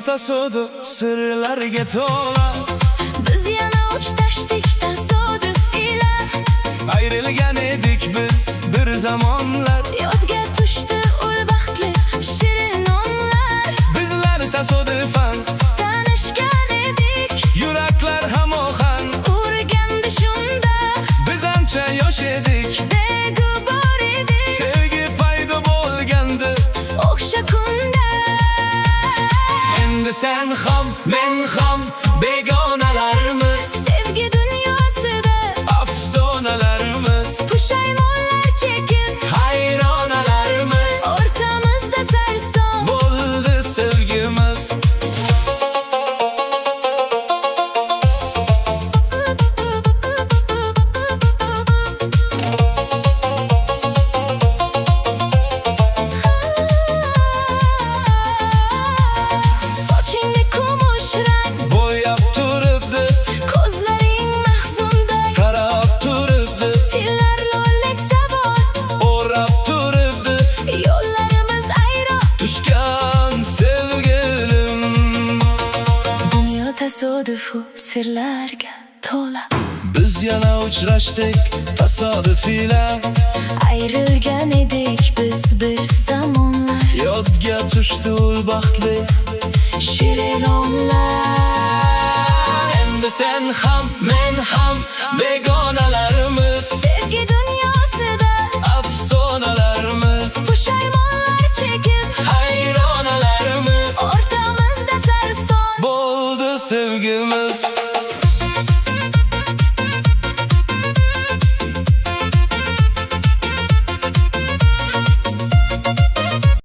tasodif sirlarga to'la. Biz yana uchrashdik tasodif ila. Ayrilgan edik biz bir zamonlar. Yodga tushdi ul baxtli shirin onlar. Bizlar tasodifan Tanishgan edik, yuraklar hamohang. urgandi shunda. Biz ancha yosh edik, Beg'ubor edik, sevgi paydo bo'lgandi o'xsha kunda. Endi sen ham men ham begonalarmiz, Sevgi dunyosida afsonalarimiz, pushaymonlar chekib, hayronalarimiz. o'rtamizda sarson Bo'ldi sevgimiz. sochingni kumush rang, Bo'yab turibdi, ko'zlaring mahzunday, qarab turibdi, tillar lo'llik sabor, o'rab turibdi, yo'llarimiz ayro. tushgan sevgilim. Dunyo tasodifu sirlarga to'la. Biz yana uchrashdik tasodif ila. Ayrilgan edik biz bir zamonlar. Yodga tushdi ul baxtli Shirin onlar. Endi sen ham men ham begona